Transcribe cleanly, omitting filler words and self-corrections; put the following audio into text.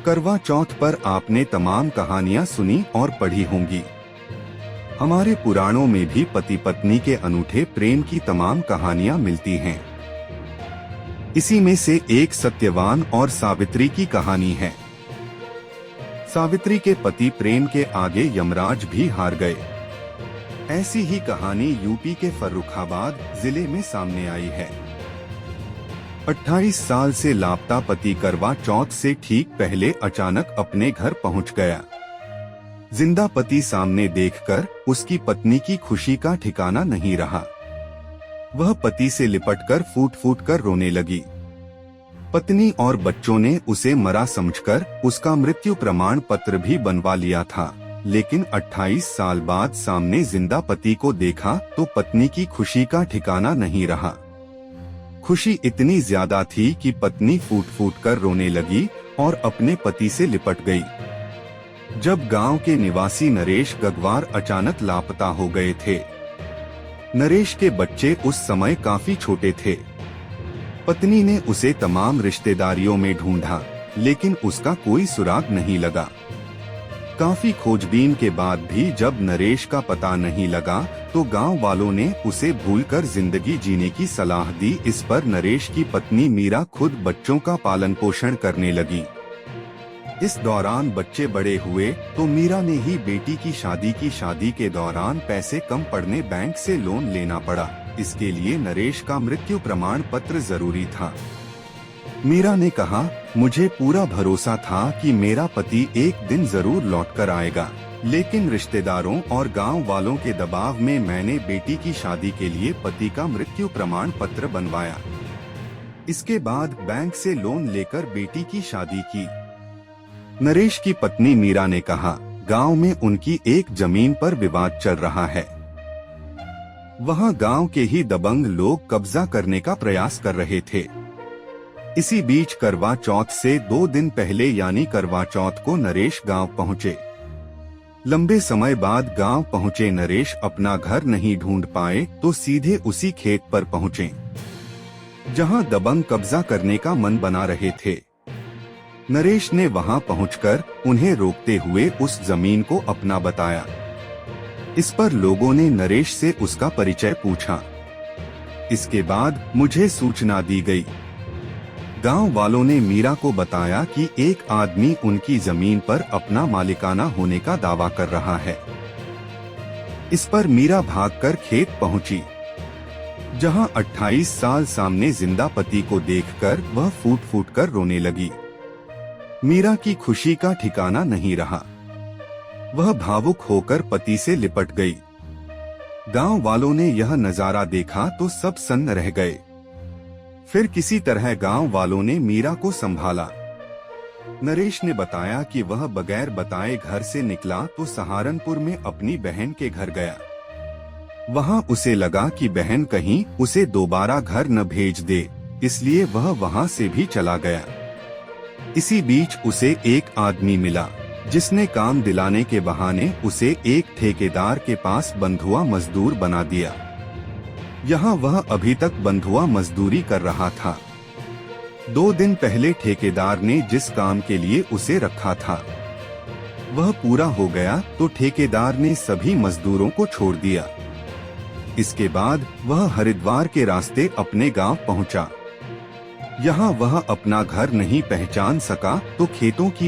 करवा चौथ पर आपने तमाम कहानियां सुनी और पढ़ी होंगी। हमारे पुराणों में भी पति पत्नी के अनूठे प्रेम की तमाम कहानियां मिलती हैं। इसी में से एक सत्यवान और सावित्री की कहानी है। सावित्री के पति प्रेम के आगे यमराज भी हार गए। ऐसी ही कहानी यूपी के फर्रुखाबाद जिले में सामने आई है। 28 साल से लापता पति करवा चौथ से ठीक पहले अचानक अपने घर पहुंच गया। जिंदा पति सामने देखकर उसकी पत्नी की खुशी का ठिकाना नहीं रहा। वह पति से लिपटकर फूट फूट कर रोने लगी। पत्नी और बच्चों ने उसे मरा समझकर उसका मृत्यु प्रमाण पत्र भी बनवा लिया था, लेकिन 28 साल बाद सामने जिंदा पति को देखा तो पत्नी की खुशी का ठिकाना नहीं रहा। खुशी इतनी ज्यादा थी कि पत्नी फूट फूट कर रोने लगी और अपने पति से लिपट गई। जब गांव के निवासी नरेश गगवार अचानक लापता हो गए थे। नरेश के बच्चे उस समय काफी छोटे थे। पत्नी ने उसे तमाम रिश्तेदारियों में ढूंढा, लेकिन उसका कोई सुराग नहीं लगा। काफी खोजबीन के बाद भी जब नरेश का पता नहीं लगा तो गांव वालों ने उसे भूलकर जिंदगी जीने की सलाह दी। इस पर नरेश की पत्नी मीरा खुद बच्चों का पालन पोषण करने लगी। इस दौरान बच्चे बड़े हुए तो मीरा ने ही बेटी की शादी के दौरान पैसे कम पड़ने बैंक से लोन लेना पड़ा। इसके लिए नरेश का मृत्यु प्रमाण पत्र जरूरी था। मीरा ने कहा, मुझे पूरा भरोसा था कि मेरा पति एक दिन जरूर लौटकर आएगा, लेकिन रिश्तेदारों और गांव वालों के दबाव में मैंने बेटी की शादी के लिए पति का मृत्यु प्रमाण पत्र बनवाया। इसके बाद बैंक से लोन लेकर बेटी की शादी की। नरेश की पत्नी मीरा ने कहा, गांव में उनकी एक जमीन पर विवाद चल रहा है। वहां गांव के ही दबंग लोग कब्जा करने का प्रयास कर रहे थे। इसी बीच करवा चौथ से 2 दिन पहले यानी करवा चौथ को नरेश गांव पहुंचे। लंबे समय बाद गांव पहुंचे नरेश अपना घर नहीं ढूंढ पाए तो सीधे उसी खेत पर पहुंचे जहां दबंग कब्जा करने का मन बना रहे थे। नरेश ने वहां पहुंचकर उन्हें रोकते हुए उस जमीन को अपना बताया। इस पर लोगों ने नरेश से उसका परिचय पूछा। इसके बाद मुझे सूचना दी गई। गांव वालों ने मीरा को बताया कि एक आदमी उनकी जमीन पर अपना मालिकाना होने का दावा कर रहा है। इस पर मीरा भागकर खेत पहुंची, जहां 28 साल सामने जिंदा पति को देखकर वह फूट फूट कर रोने लगी। मीरा की खुशी का ठिकाना नहीं रहा। वह भावुक होकर पति से लिपट गई। गांव वालों ने यह नजारा देखा तो सब सन्न रह गए। फिर किसी तरह गांव वालों ने मीरा को संभाला। नरेश ने बताया कि वह बगैर बताए घर से निकला तो सहारनपुर में अपनी बहन के घर गया। वहां उसे लगा कि बहन कहीं उसे दोबारा घर न भेज दे, इसलिए वह वहां से भी चला गया। इसी बीच उसे एक आदमी मिला, जिसने काम दिलाने के बहाने उसे एक ठेकेदार के पास बंधुआ मजदूर बना दिया। यहाँ वह अभी तक बंधुआ मजदूरी कर रहा था। 2 दिन पहले ठेकेदार ने जिस काम के लिए उसे रखा था वह पूरा हो गया तो ठेकेदार ने सभी मजदूरों को छोड़ दिया। इसके बाद वह हरिद्वार के रास्ते अपने गांव पहुंचा। यहाँ वह अपना घर नहीं पहचान सका तो खेतों की